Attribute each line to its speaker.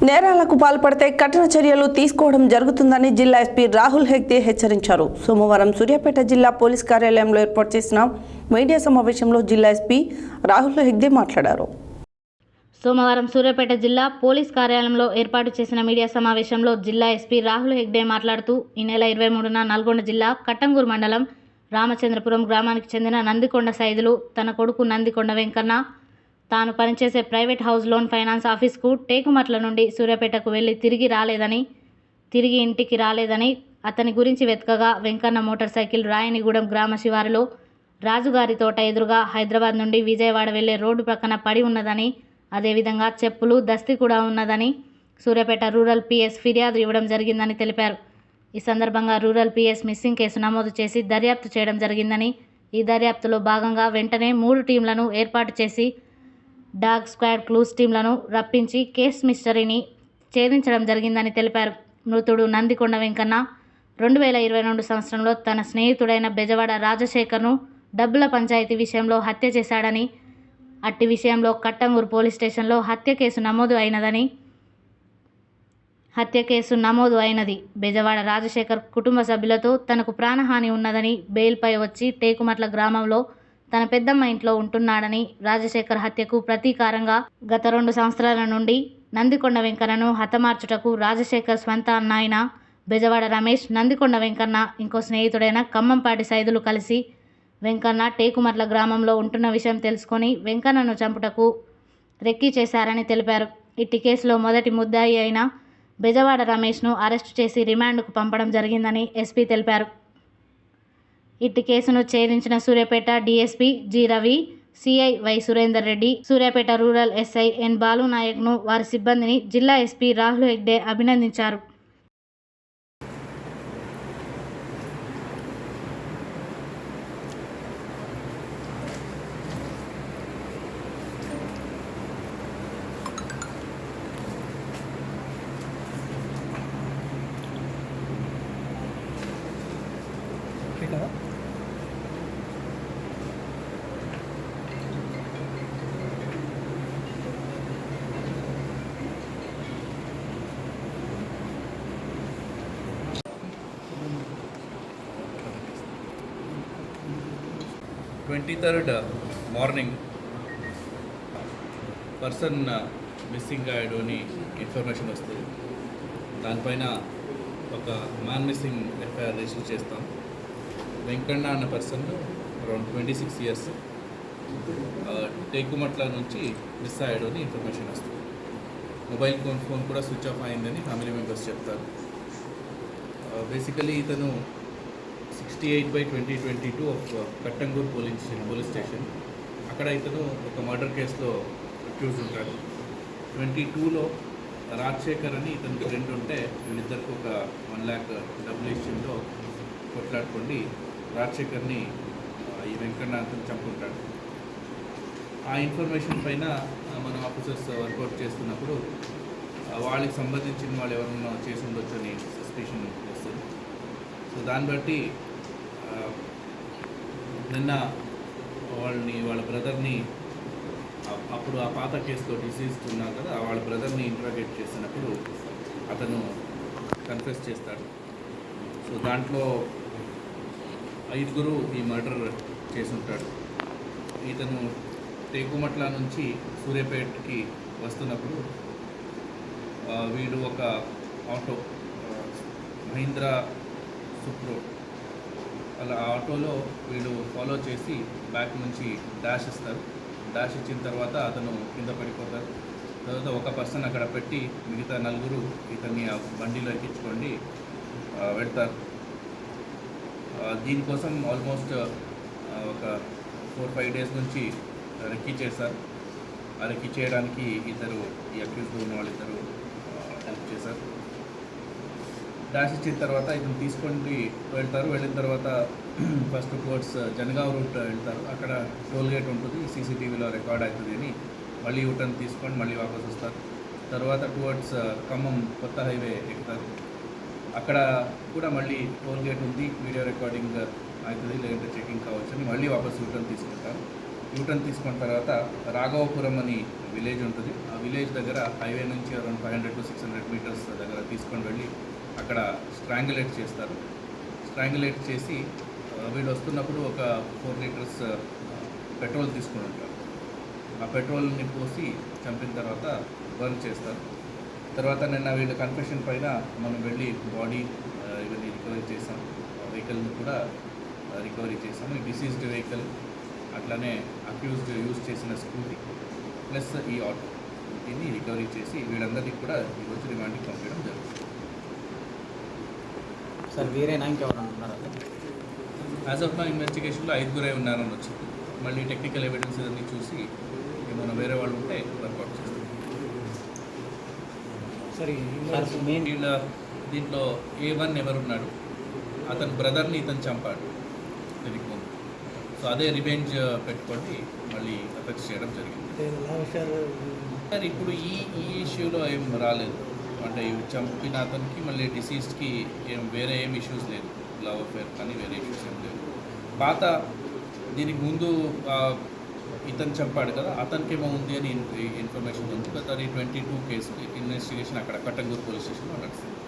Speaker 1: నేరాలకు పాల్పడితే కఠిన చర్యలు తీసుకోవడం జరుగుతుందని జిల్లా ఎస్పీ రాహుల్ హెగ్డే హెచ్చరించారు. సోమవారం సూర్యాపేట జిల్లా పోలీస్ కార్యాలయంలో ఏర్పాటు చేసిన మీడియా సమావేశంలో జిల్లా ఎస్పీ రాహుల్ హెగ్డే మాట్లాడారు.
Speaker 2: సోమవారం సూర్యాపేట జిల్లా పోలీస్ కార్యాలయంలో ఏర్పాటు చేసిన మీడియా సమావేశంలో జిల్లా ఎస్పీ రాహుల్ హెగ్డే మాట్లాడుతూ ఈ నెల 23న నల్గొండ జిల్లా కట్టంగూరు మండలం రామచంద్రపురం గ్రామానికి చెందిన నందికొండ సైదులు తన కొడుకు నందికొండ వెంకన్న తాను పనిచేసే ప్రైవేట్ హౌస్ లోన్ ఫైనాన్స్ ఆఫీస్కు టేకుమట్ల నుండి సూర్యాపేటకు వెళ్లి తిరిగి ఇంటికి రాలేదని అతని గురించి వెతకగా వెంకన్న మోటార్ సైకిల్ రాయనిగూడెం గ్రామ శివారులో రాజుగారి తోట ఎదురుగా హైదరాబాద్ నుండి విజయవాడ వెళ్లే రోడ్డు ప్రక్కన పడి ఉన్నదని, అదేవిధంగా చెప్పులు దస్తీ కూడా ఉన్నదని సూర్యాపేట రూరల్ పిఎస్ ఫిర్యాదు ఇవ్వడం జరిగిందని తెలిపారు. ఈ సందర్భంగా రూరల్ పిఎస్ మిస్సింగ్ కేసు నమోదు చేసి దర్యాప్తు చేయడం జరిగిందని, ఈ దర్యాప్తులో భాగంగా వెంటనే 3 టీంలను ఏర్పాటు చేసి డాగ్ స్క్వాడ్ క్లూస్ టీంలను రప్పించి కేస్ మిస్టరీని ఛేదించడం జరిగిందని తెలిపారు. మృతుడు నందికొండ వెంకన్న 2022 సంవత్సరంలో తన స్నేహితుడైన బెజవాడ రాజశేఖర్ను డబ్బుల పంచాయతీ విషయంలో హత్య చేశాడని, అట్టి విషయంలో కట్టంగూరు పోలీస్ స్టేషన్లో హత్య కేసు నమోదు అయినది. బెజవాడ రాజశేఖర్ కుటుంబ సభ్యులతో తనకు ప్రాణహాని ఉన్నదని, బెయిల్పై వచ్చి టేకుమట్ల గ్రామంలో తన పెద్దమ్మ ఇంట్లో ఉంటున్నాడని, రాజశేఖర్ హత్యకు ప్రతీకారంగా గత 2 సంవత్సరాల నుండి నందికొండ వెంకన్నను హతమార్చుటకు రాజశేఖర్ స్వంత అన్న అయిన బెజవాడ రమేష్, నందికొండ వెంకన్న ఇంకో స్నేహితుడైన ఖమ్మంపాటి సైదులు కలిసి వెంకన్న టేకుమట్ల గ్రామంలో ఉంటున్న విషయం తెలుసుకొని వెంకన్నను చంపుటకు రెక్కీ చేశారని తెలిపారు. ఇట్టి కేసులో మొదటి ముద్దాయి అయిన బెజవాడ రమేష్ను అరెస్టు చేసి రిమాండ్కు పంపడం జరిగిందని ఎస్పీ తెలిపారు. ఇట్టి కేసును ఛేదించిన Suryapet DSP G Ravi, CI Y Surender Reddy, Suryapet rural SI N Balu నాయక్ను, వారి సిబ్బందిని జిల్లా ఎస్పీ రాహుల్ హెగ్డే అభినందించారు.
Speaker 3: మార్నింగ్ పర్సన్ మిస్సింగ్ అయ్యాడు అని ఇన్ఫర్మేషన్ వస్తుంది. దానిపైన ఒక మ్యాన్ మిస్సింగ్ ఎఫ్ఐఆర్ రిజిస్టర్ చేస్తాం. వెంకన్న అన్న పర్సన్ అరౌండ్ 26 ఇయర్స్ టేకుమట్ల నుంచి మిస్ అయ్యాడు అని ఇన్ఫర్మేషన్ వస్తుంది. మొబైల్ ఫోన్ కూడా స్విచ్ ఆఫ్ అయిందని ఫ్యామిలీ మెంబర్స్ చెప్తారు. బేసికలీ ఇతను 68/2022 ఆఫ్ కట్టంగూరు పోలీస్ స్టేషన్, అక్కడ ఇతను ఒక మర్డర్ కేసులో అక్యూజ్ ఉంటాడు. 22లో రాజశేఖర్ అని ఇతనికి ఫ్రెండ్ ఉంటే వీళ్ళిద్దరికి ఒక 1 lakh డబ్బులు ఇచ్చిందో కొట్లాడుకోండి రాజశేఖర్ని ఈ వెంకన్న అతను చంపుకుంటాడు. ఆ ఇన్ఫర్మేషన్ పైన మన ఆఫీసర్స్ వర్కౌట్ చేస్తున్నప్పుడు వాళ్ళకి సంబంధించిన వాళ్ళు ఎవరన్నా చేసి ఉండొచ్చు అని సస్పిషన్ వస్తుంది. సో దాన్ని బట్టి నిన్న వాళ్ళ బ్రదర్ని అప్పుడు ఆ పాత కేసులో డిసీజ్డ్ ఉన్నారు కదా, వాళ్ళ బ్రదర్ని ఇంట్రాగేట్ చేసినప్పుడు అతను కన్ఫెస్ చేస్తాడు. సో దాంట్లో 5 ఈ మర్డర్ చేసి ఉంటాడు. ఇతను టేకుమట్ల నుంచి సూర్యాపేటకి వస్తున్నప్పుడు వీడు ఒక ఆటో మహీంద్రా సుప్రో అలా ఆటోలో వీడు ఫాలో చేసి బ్యాక్ నుంచి డాష్ ఇస్తారు. డాష్ ఇచ్చిన తర్వాత అతను కింద పడిపోతారు. తర్వాత ఒక పర్సన్ అక్కడ పెట్టి మిగతా 4 ఇతన్ని ఆ బండిలో ఎక్కించుకోండి వెళ్తారు. దీనికోసం ఆల్మోస్ట్ ఒక 4-5 డేస్ నుంచి రెక్కీ చేశారు. ఆ రెక్కీ చేయడానికి ఈ అక్యూజ్లో ఉన్న వాళ్ళిద్దరు హెల్ప్ చేశారు. డాష్ ఇచ్చిన తర్వాత ఇతను తీసుకొని వెళ్తారు. వెళ్ళిన తర్వాత ఫస్ట్ టువర్డ్స్ జనగావ్ రూట్ వెళ్తారు. అక్కడ టోల్ గేట్ ఉంటుంది, సీసీటీవీలో రికార్డ్ అవుతుంది అని మళ్ళీ యూటర్న్ తీసుకొని మళ్ళీ వాపస్ వస్తారు. తర్వాత టువర్డ్స్ ఖమ్మం కొత్త హైవే ఎక్కుతారు. అక్కడ కూడా మళ్ళీ టోల్ గేట్ ఉంది, వీడియో రికార్డింగ్ అవుతుంది, లేదంటే చెకింగ్ కావచ్చు అని మళ్ళీ వాపస్ యూటర్న్ తీసుకుంటారు. యూటర్న్ తీసుకున్న తర్వాత రాఘవపురం అని విలేజ్ ఉంటుంది. ఆ విలేజ్ దగ్గర హైవే నుంచి అరౌండ్ 500 to 600 మీటర్స్ దగ్గర తీసుకొని వెళ్ళి అక్కడ స్ట్రాంగులేట్ చేస్తారు. స్ట్రాంగులేట్ చేసి వీళ్ళు వస్తున్నప్పుడు ఒక 4 లీటర్స్ పెట్రోల్ తీసుకుని ఉంటారు. ఆ పెట్రోల్ని పోసి చంపిన తర్వాత బర్న్ చేస్తారు. తర్వాత నిన్న వీళ్ళ కన్ఫెషన్ పైన మనం వెళ్ళి బాడీ ఇవన్నీ రికవరీ చేసాం. వెహికల్ని కూడా రికవరీ చేసాము. ఈ డిసీజ్డ్ వెహికల్ అట్లానే అక్యూజ్డ్ యూజ్ చేసిన స్కూటీ ప్లస్ ఈ ఆటో దీన్ని రికవరీ చేసి వీళ్ళందరికీ కూడా ఈరోజు రిమాండ్కి పంపించడం జరుగుతుంది.
Speaker 4: సార్ వేరేనా ఇంకెవరు ఉన్నారు?
Speaker 3: యాజ్ ఆఫ్ నా ఇన్వెస్టిగేషన్లో 5 ఉన్నారని వచ్చింది. మళ్ళీ టెక్నికల్ ఎవిడెన్స్ అన్నీ చూసి ఏమైనా వేరే వాళ్ళు ఉంటే వర్కౌట్ చేస్తాం.
Speaker 4: సార్ మెయిన్
Speaker 3: వీళ్ళ దీంట్లో A1 ఎవరున్నాడు, అతని బ్రదర్ని ఇతను చంపాడు దీనికి ముందు. సో అదే రివెంజ్ పెట్టుకొని మళ్ళీ ఎఫెక్ట్స్ చేయడం జరిగింది. సార్ ఇప్పుడు ఈ ఇష్యూలో ఏం రాలేదు. అంటే ఇవి చంపిన అతనికి మళ్ళీ డిసీజ్డ్కి వేరే ఏం ఇష్యూస్ లేదు. లవ్ అఫేర్ కానీ వేరే ఇష్యూస్ ఏం లేవు. పాత దీనికి ముందు ఇతను చంపాడు కదా, అతనికేమో ఉంది అని ఇన్ఫర్మేషన్ ఉంది. బట్ అది 22 కేసు ఇన్వెస్టిగేషన్ అక్కడ కట్టంగూరు పోలీస్ స్టేషన్లో నడుస్తుంది.